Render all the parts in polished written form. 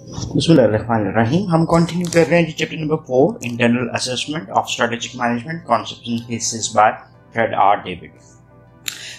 बिस्मिल्लाहिर्रहमानिर्रहीम। हम कंटिन्यू कर रहे हैं जी chapter number 4 internal assessment of strategic management concepts and cases by Fred R David.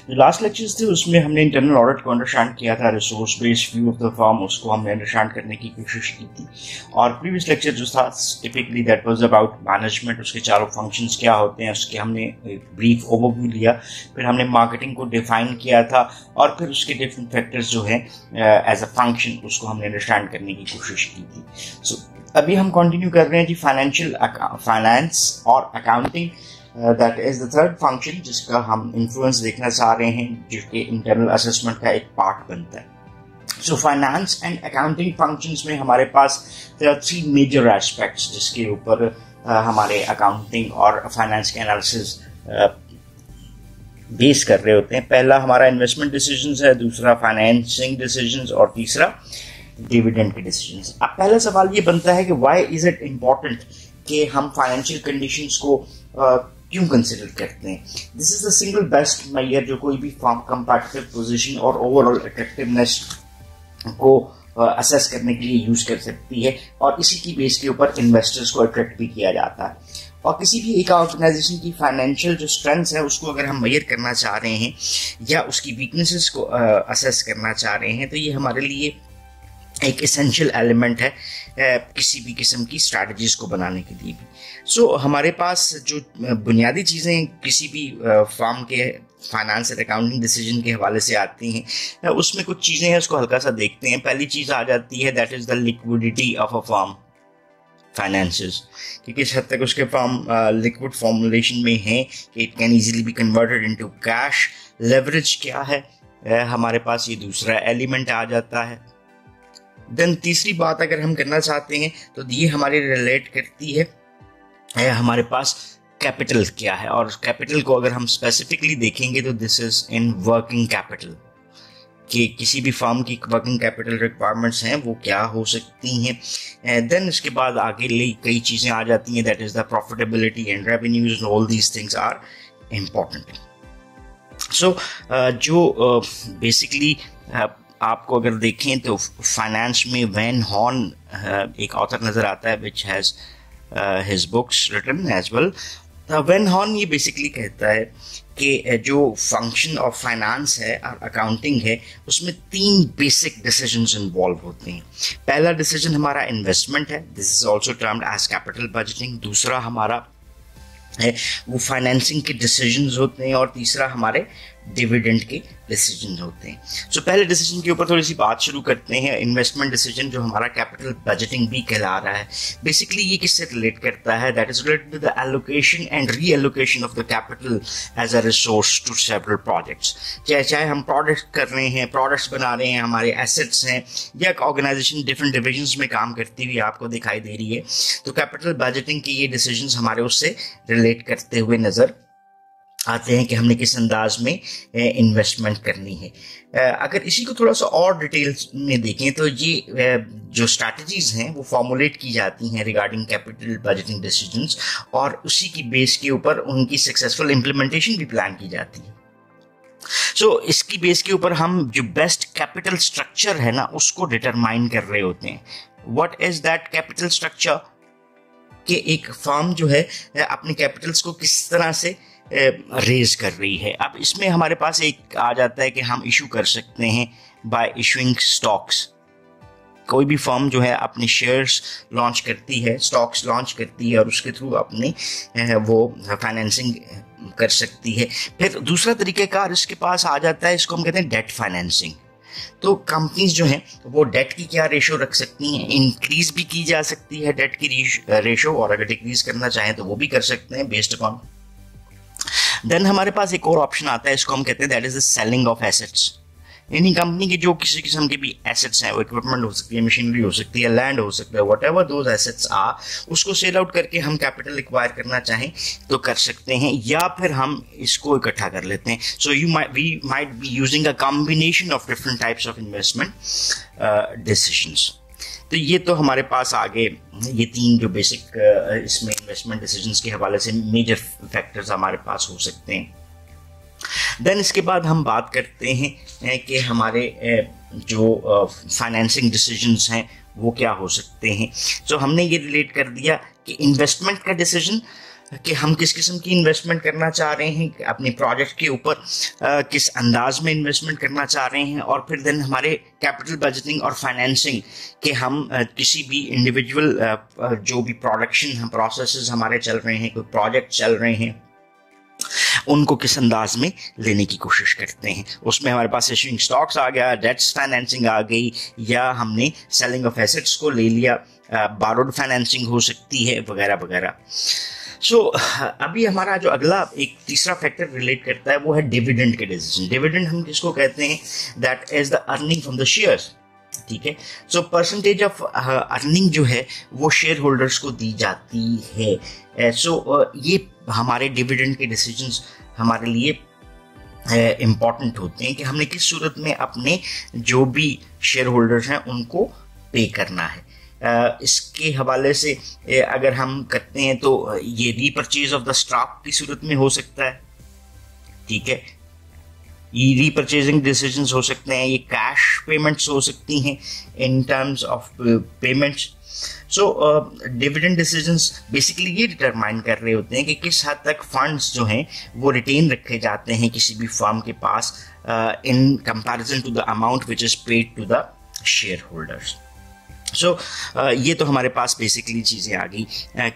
जो लास्ट लेक्चर्स थे उसमें हमने इंटरनल ऑडिट को अंडरस्टैंड किया था, resource based view of the firm उसको हमने अंडरस्टैंड करने की कोशिश की थी। और प्रीवियस लेक्चर जो था typically that was about management, उसके चारों फंक्शंस क्या होते हैं उसके हमने एक ब्रीफ ओवरव्यू लिया। फिर हमने मार्केटिंग को डिफाइन किया था और फिर उसके डिफरेंट फैक्टर्स जो है एज अ फंक्शन उसको हमने अंडरस्टैंड करने की कोशिश की थी। सो अभी हम कंटिन्यू कर रहे हैं जी फाइनेंस और accounting. That is the third function जिसका हम इन्फ्लुएंस देखना चाह रहे हैं, जिसके इंटरनल असेसमेंट का एक पार्ट बनता है। So finance and accounting functions में हमारे पास थ्री मेजर एस्पेक्ट्स जिसके ऊपर हमारे अकाउंटिंग और फाइनेंस के एनालिसिस बेस कर रहे होते हैं। पहला हमारा इन्वेस्टमेंट डिसीजंस है, दूसरा फाइनेंसिंग डिसीजंस और तीसरा डिविडेंड के डिसीजंस। अब पहला सवाल ये बनता है कि व्हाई इज इट इम्पोर्टेंट कि हम फाइनेंशियल कंडीशंस को क्यों कंसिडर करते हैं। This is the single best measure जो कोई भी फर्म कंपैटिटिव पोजीशन और ओवरऑल अट्रैक्टिवनेस को असेस करने के लिए यूज कर सकती है, और इसी की बेस के ऊपर इन्वेस्टर्स को अट्रैक्ट भी किया जाता है। और किसी भी एक ऑर्गेनाइजेशन की फाइनेंशियल जो स्ट्रेंथ है उसको अगर हम मेजर करना चाह रहे हैं या उसकी वीकनेसेस को असेस करना चाह रहे हैं तो ये हमारे लिए एक एसेंशियल एलिमेंट है किसी भी किस्म की स्ट्रैटेजीज को बनाने के लिए भी। सो हमारे पास जो बुनियादी चीज़ें किसी भी फर्म के फाइनेंस और अकाउंटिंग डिसीजन के हवाले से आती हैं, उसमें कुछ चीज़ें हैं उसको हल्का सा देखते हैं। पहली चीज़ आ जाती है that is the liquidity of a firm finances, कि किस हद तक उसके फर्म लिक्विड फॉर्मुलेशन में है कि it can easily be converted into cash. Leverage क्या है हमारे पास, ये दूसरा एलिमेंट आ जाता है। देन तीसरी बात अगर हम करना चाहते हैं तो ये हमारी रिलेट करती है हमारे पास कैपिटल क्या है, और कैपिटल को अगर हम स्पेसिफिकली देखेंगे तो this is in working capital, कि किसी भी फर्म की वर्किंग कैपिटल रिक्वायरमेंट्स हैं वो क्या हो सकती हैं। देन इसके बाद आगे कई चीज़ें आ जाती हैं that is the profitability and revenues, all these things are important. So जो बेसिकली आपको अगर देखें तो फाइनेंस में वैन हॉर्न एक ऑथर नजर आता है which has his books written as well. Van Horne ये बेसिकली कहता है कि जो फंक्शन ऑफ फाइनेंस है और अकाउंटिंग है उसमें तीन बेसिक डिसीजंस इन्वॉल्व होते हैं। पहला डिसीजन हमारा इन्वेस्टमेंट है, this is also termed as capital budgeting. दूसरा हमारा है वो फाइनेंसिंग के डिसीजंस होते हैं, और तीसरा हमारे डिविडेंड के डिसीजन होते हैं। सो पहले डिसीजन के ऊपर थोड़ी सी बात शुरू करते हैं। इन्वेस्टमेंट डिसीजन जो हमारा कैपिटल बजटिंग भी कहला रहा है, बेसिकली ये किससे रिलेट करता है, that is related to the allocation and reallocation of the capital as a resource to several projects. चाहे हम प्रोडक्ट कर रहे हैं, प्रोडक्ट्स बना रहे हैं, हमारे एसेट्स हैं, या एक ऑर्गेनाइजेशन डिफरेंट डिविजन्स में काम करती हुई आपको दिखाई दे रही है, तो कैपिटल बजटिंग के ये डिसीजंस हमारे उससे रिलेट करते हुए नजर आते हैं कि हमने किस अंदाज में इन्वेस्टमेंट करनी है। अगर इसी को थोड़ा सा और डिटेल्स में देखें तो ये जो स्ट्रैटेजीज हैं वो फॉर्मुलेट की जाती हैं रिगार्डिंग कैपिटल बजटिंग डिसीजंस, और उसी की बेस के ऊपर उनकी सक्सेसफुल इम्प्लीमेंटेशन भी प्लान की जाती है। सो इसकी बेस के ऊपर हम जो बेस्ट कैपिटल स्ट्रक्चर है ना उसको डिटरमाइन कर रहे होते हैं। What is that capital structure, कि एक फर्म जो है अपने कैपिटल्स को किस तरह से रेज कर रही है। अब इसमें हमारे पास एक आ जाता है कि हम इशू कर सकते हैं बाय इशूइंग स्टॉक्स। कोई भी फर्म जो है अपने शेयर्स लॉन्च करती है, स्टॉक्स लॉन्च करती है, और उसके थ्रू अपने वो फाइनेंसिंग कर सकती है। फिर दूसरा तरीक़ेकार इसके पास आ जाता है, इसको हम कहते हैं डेट फाइनेंसिंग। तो कंपनीज जो हैं वो डेट की क्या रेशो रख सकती हैं, इंक्रीज भी की जा सकती है डेट की रेशो, और अगर डिक्रीज करना चाहें तो वो भी कर सकते हैं बेस्ड अपॉन। देन हमारे पास एक और ऑप्शन आता है, इसको हम कहते हैं that is the selling of assets. यानी कंपनी के जो किसी किस्म के भी एसेट्स हैं, वो इक्विपमेंट हो सकती है, मशीनरी हो सकती है, लैंड हो सकता है, व्हाटएवर दोज एसेट्स आर, उसको सेल आउट करके हम कैपिटल एक्वायर करना चाहें तो कर सकते हैं, या फिर हम इसको इकट्ठा कर लेते हैं। So we might be using a combination of different types of investment decisions. तो ये तो हमारे पास आगे ये तीन जो बेसिक इसमें इन्वेस्टमेंट डिसीजंस के हवाले से मेजर फैक्टर्स हमारे पास हो सकते हैं। देन इसके बाद हम बात करते हैं कि हमारे जो फाइनेंसिंग डिसीजंस हैं वो क्या हो सकते हैं। सो हमने ये रिलेट कर दिया कि इन्वेस्टमेंट का डिसीजन, कि हम किस किस्म की इन्वेस्टमेंट करना चाह रहे हैं, अपने प्रोजेक्ट के ऊपर किस अंदाज में इन्वेस्टमेंट करना चाह रहे हैं, और फिर देन हमारे कैपिटल बजटिंग और फाइनेंसिंग कि हम किसी भी इंडिविजुअल जो भी प्रोडक्शन प्रोसेसेस हमारे चल रहे हैं, कोई प्रोजेक्ट चल रहे हैं, उनको किस अंदाज में लेने की कोशिश करते हैं। उसमें हमारे पास इशूइंग स्टॉक्स आ गया, डेट्स फाइनेंसिंग आ गई, या हमने सेलिंग ऑफ एसेट्स को ले लिया, बारोड फाइनेंसिंग हो सकती है, वगैरह वगैरह। सो अभी हमारा जो अगला एक तीसरा फैक्टर रिलेट करता है वो है डिविडेंड के डिसीजन। डिविडेंड हम किसको कहते हैं? That is the earning from the shares. ठीक है, सो परसेंटेज ऑफ अर्निंग जो है वो शेयर होल्डर्स को दी जाती है। सो ये हमारे डिविडेंड के डिसीजंस हमारे लिए इम्पॉर्टेंट होते हैं कि हमने किस सूरत में अपने जो भी शेयर होल्डर्स हैं उनको पे करना है। इसके हवाले से अगर हम करते हैं तो ये रीपरचेज ऑफ द स्टॉक की सूरत में हो सकता है। ठीक है, ये रीपरचेजिंग डिसीजंस हो सकते हैं, ये कैश पेमेंट्स हो सकती हैं in terms of payments. So dividend decisions basically ये डिटरमाइन कर रहे होते हैं कि किस हद तक फंड्स जो हैं वो रिटेन रखे जाते हैं किसी भी फर्म के पास in comparison to the amount which is paid to the shareholders. So ये तो हमारे पास बेसिकली चीज़ें आ गई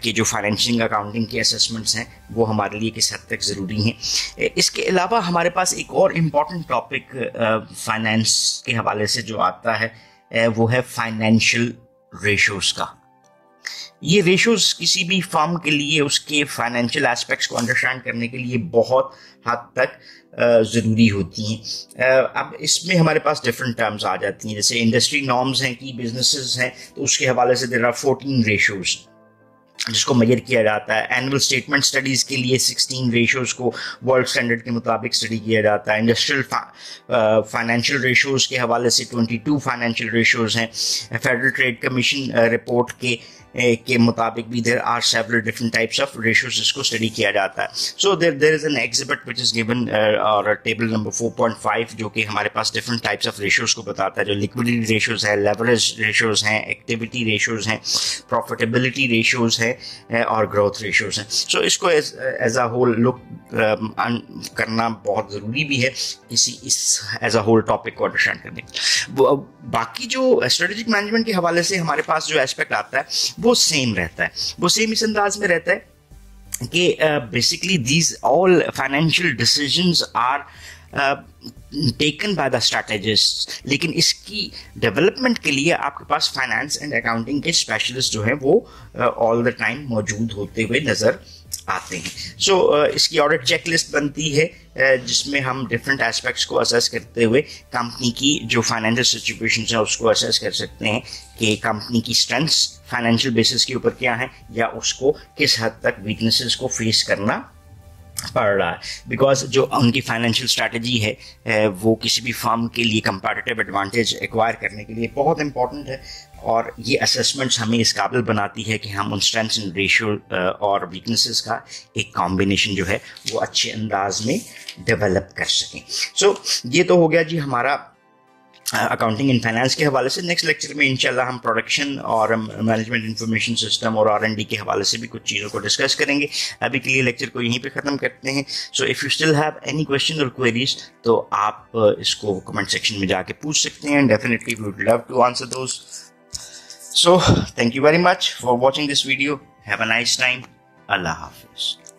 कि जो फाइनेंशियल अकाउंटिंग के असेसमेंट्स हैं वो हमारे लिए किस हद तक ज़रूरी हैं। इसके अलावा हमारे पास एक और इम्पॉर्टेंट टॉपिक फाइनेंस के हवाले से जो आता है वो है फाइनेंशियल रेशोज़ का। ये रेशोज़ किसी भी फर्म के लिए उसके फाइनेंशियल एस्पेक्ट्स को अंडरस्टैंड करने के लिए बहुत हद तक ज़रूरी होती हैं। अब इसमें हमारे पास डिफरेंट टर्म्स आ जाती हैं, जैसे इंडस्ट्री नॉर्म्स हैं कि बिजनेसेस हैं तो उसके हवाले से देयर आर 14 रेशोज़ जिसको मेजर किया जाता है। एनुअल स्टेटमेंट स्टडीज़ के लिए 16 रेशोज़ को वर्ल्ड स्टैंडर्ड के मुताबिक स्टडी किया जाता है। इंडस्ट्रियल फाइनेंशियल रेशोज़ के हवाले से 22 फाइनेंशियल रेशोज़ हैं। फेडरल ट्रेड कमीशन रिपोर्ट के मुताबिक भी there are several different types of ratios जिसको स्टडी किया जाता है। So there is an exhibit which is given और टेबल नंबर 4.5 जो कि हमारे पास डिफरेंट टाइप्स ऑफ रेशोज को बताता है, जो लिक्विडिटी रेशोज है, लेवरेज रेशोज हैं, एक्टिविटी रेशोज हैं, प्रॉफिटेबिलिटी रेशोज हैं और ग्रोथ रेशोज हैं। सो इसको एज अ होल लुक करना बहुत ज़रूरी भी है किसी इस एज अ होल टॉपिक को अंडरस्टैंड करने के। बाकी जो स्ट्रेटेजिक मैनेजमेंट के हवाले से हमारे पास जो एस्पेक्ट आता है वो सेम रहता है। वो सेम इस अंदाज में रहता है कि basically these all financial decisions are taken by the strategist, लेकिन इसकी डेवलपमेंट के लिए आपके पास फाइनेंस एंड अकाउंटिंग के स्पेशलिस्ट जो है वो ऑल द टाइम मौजूद होते हुए नजर आते हैं। सो इसकी ऑडिट चेकलिस्ट बनती है जिसमें हम डिफरेंट एस्पेक्ट्स को असेस करते हुए कंपनी की जो फाइनेंशियल सिचुएशन है उसको असेस कर सकते हैं कि कंपनी की स्ट्रेंथ्स फाइनेंशियल बेसिस के ऊपर क्या है या उसको किस हद तक वीकनेसेस को फेस करना पड़ रहा है। बिकॉज जो उनकी फाइनेंशियल स्ट्रैटेजी है वो किसी भी फर्म के लिए कंपैरेटिव एडवांटेज एक्वायर करने के लिए बहुत इंपॉर्टेंट है, और ये असेसमेंट्स हमें इस काबिल बनाती है कि हम उन स्ट्रेंथ्स एंड रेशियो और वीकनेसेस का एक कॉम्बिनेशन जो है वो अच्छे अंदाज में डेवलप कर सकें। सो ये तो हो गया जी हमारा अकाउंटिंग एंड फाइनेंस के हवाले से। नेक्स्ट लेक्चर में इंशाल्लाह हम प्रोडक्शन और मैनेजमेंट इंफॉर्मेशन सिस्टम और R&D के हवाले से भी कुछ चीज़ों को डिस्कस करेंगे। अभी के लिए लेक्चर को यहीं पे ख़त्म करते हैं। So if you still have any question और क्वेरीज तो आप इसको कमेंट सेक्शन में जाके पूछ सकते हैं। Definitely we would love to answer those. So thank you very much for watching this video. Have a nice time. अल्लाह हाफिज़।